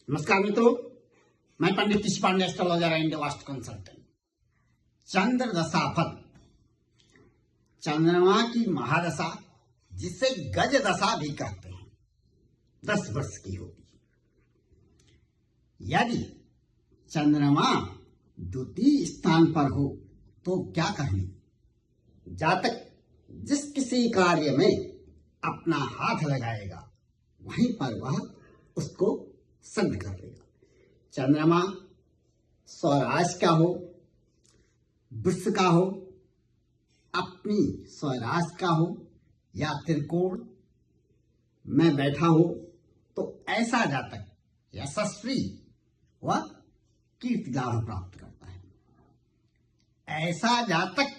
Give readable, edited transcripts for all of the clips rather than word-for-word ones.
नमस्कार मित्रों, मैं Pandit Rishi Pandey, astrologer and vastu consultant. चंद्र दशा फल, चंद्रमा की महादशा जिसे गज दशा भी कहते हैं 10 वर्ष की होती है। यदि चंद्रमा द्वितीय स्थान पर हो तो क्या कहने, जातक जिस किसी कार्य में अपना हाथ लगाएगा वहीं पर वह उसको सिद्ध कर लेगा। चंद्रमा स्वराज का हो, वृष का हो, अपनी स्वराज का हो या त्रिकोण में बैठा हो तो ऐसा जातक यशस्वी व कीर्ति लाभ प्राप्त करता है। ऐसा जातक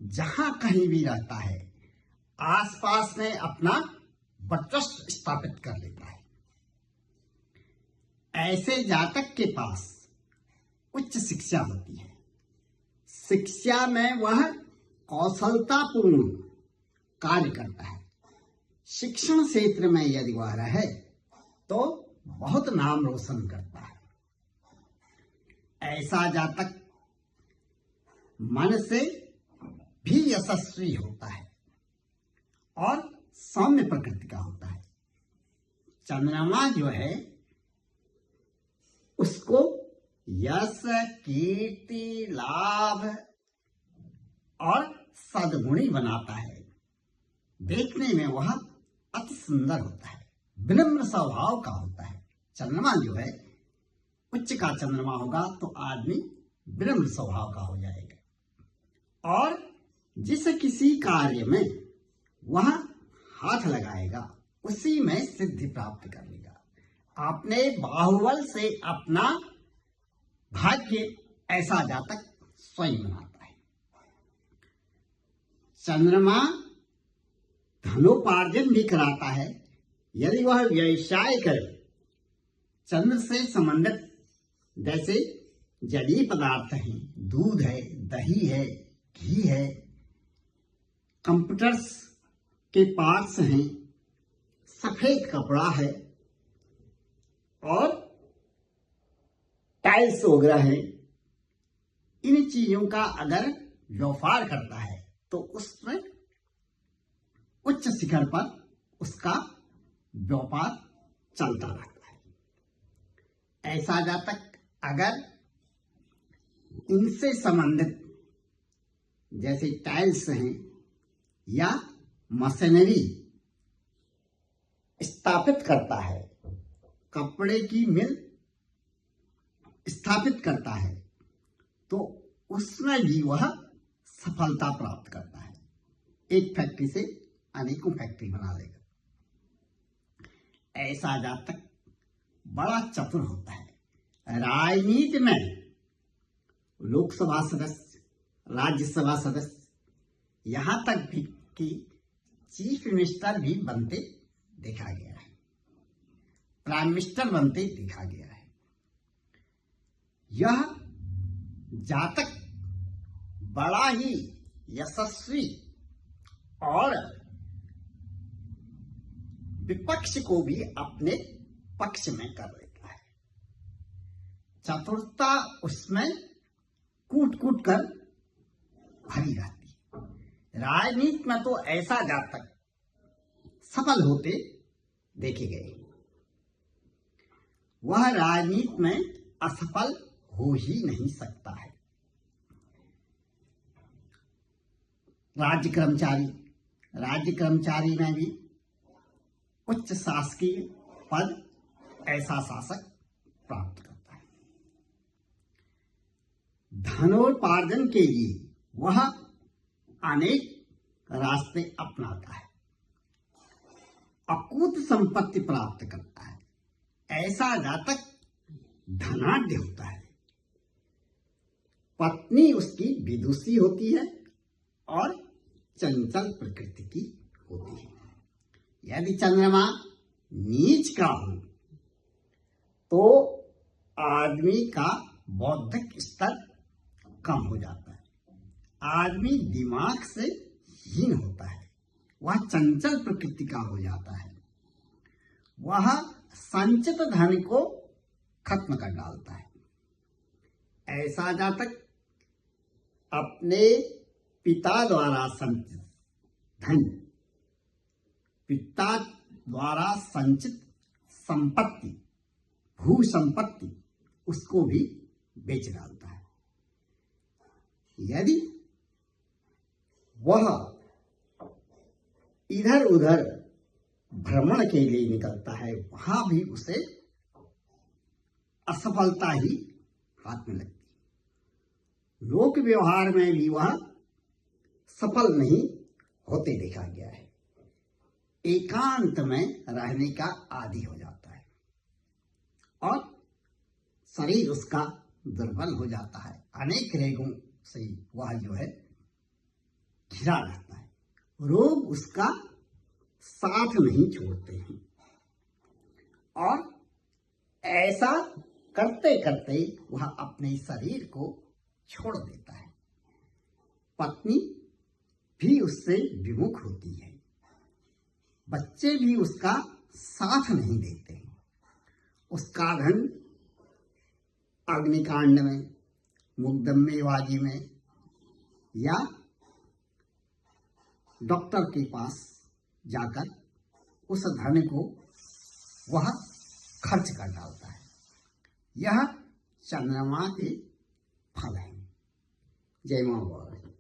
जहां कहीं भी रहता है आसपास में अपना वर्चस्व स्थापित कर लेता है। ऐसे जातक के पास उच्च शिक्षा होती है। शिक्षा में वह कौशलतापूर्ण कार्य करता है। शिक्षण क्षेत्र में यदि वह रहे तो बहुत नाम रोशन करता है। ऐसा जातक मन से भी यशस्वी होता है और सौम्य प्रकृति का होता है। चंद्रमा जो है उसको यश, कीर्ति, लाभ और सद्गुणी बनाता है। देखने में वह अति सुंदर होता है, विनम्र स्वभाव का होता है। चंद्रमा जो है उच्च का चंद्रमा होगा तो आदमी विनम्र स्वभाव का हो जाएगा और जिस किसी कार्य में वह हाथ लगाएगा उसी में सिद्धि प्राप्त कर लेगा। अपने बाहुबल से अपना भाग्य ऐसा जातक स्वयं बनाता है। चंद्रमा धनोपार्जन भी कराता है। यदि वह व्यवसाय करे, चंद्र से संबंधित जैसे जलीय पदार्थ हैं, दूध है, दही है, घी है, कंप्यूटर्स के पार्ट्स हैं, सफेद कपड़ा है और टाइल्स वगैरह है, इन चीजों का अगर व्यापार करता है तो उसमें उच्च शिखर पर उसका व्यापार चलता रहता है। ऐसा जातक अगर इनसे संबंधित जैसे टाइल्स हैं या मशीनरी स्थापित करता है, कपड़े की मिल स्थापित करता है तो उसमें भी वह सफलता प्राप्त करता है। एक फैक्ट्री से अनेकों फैक्ट्री बना लेगा। ऐसा जातक बड़ा चतुर होता है। राजनीति में लोकसभा सदस्य, राज्यसभा सदस्य, यहां तक भी कि चीफ मिनिस्टर भी बनते देखा गया है, प्राइम मिनिस्टर बनते देखा गया है। यह जातक बड़ा ही यशस्वी और विपक्ष को भी अपने पक्ष में कर लेता है। चतुरता उसमें कूट कूट कर भरी रहती है। राजनीति में तो ऐसा जातक सफल होते देखे गए, वह राजनीति में असफल हो ही नहीं सकता है। राज्य कर्मचारी में भी उच्च शासकीय पद ऐसा शासक प्राप्त करता है। धनोपार्जन के लिए वह अनेक रास्ते अपनाता है, अकूत संपत्ति प्राप्त करता है। ऐसा जातक धनाढ्य होता है। पत्नी उसकी विदुषी होती है और चंचल प्रकृति की होती है। यदि चंद्रमा नीच का हो तो आदमी का बौद्धिक स्तर कम हो जाता है, आदमी दिमाग से हीन होता है, वह चंचल प्रकृति का हो जाता है। वह संचित धन को खत्म कर डालता है। ऐसा जातक अपने पिता द्वारा संचित धन, पिता द्वारा संचित संपत्ति, भू संपत्ति, उसको भी बेच डालता है। यदि वह इधर उधर भ्रमण के लिए निकलता है, वहां भी उसे असफलता ही हाथ में लगती है। लोक व्यवहार में भी वह सफल नहीं होते देखा गया है। एकांत में रहने का आदी हो जाता है और शरीर उसका दुर्बल हो जाता है। अनेक रोगों से वह जो है घिरा रहता है। रोग उसका साथ नहीं छोड़ते हैं और ऐसा करते करते वह अपने शरीर को छोड़ देता है। पत्नी भी उससे विमुख होती है, बच्चे भी उसका साथ नहीं देते हैं। उसका धन अग्निकांड में, मुकदमेबाजी में या डॉक्टर के पास जाकर उस धन को वह खर्च कर डालता है। यह चंद्रमा के फल है। जय मां।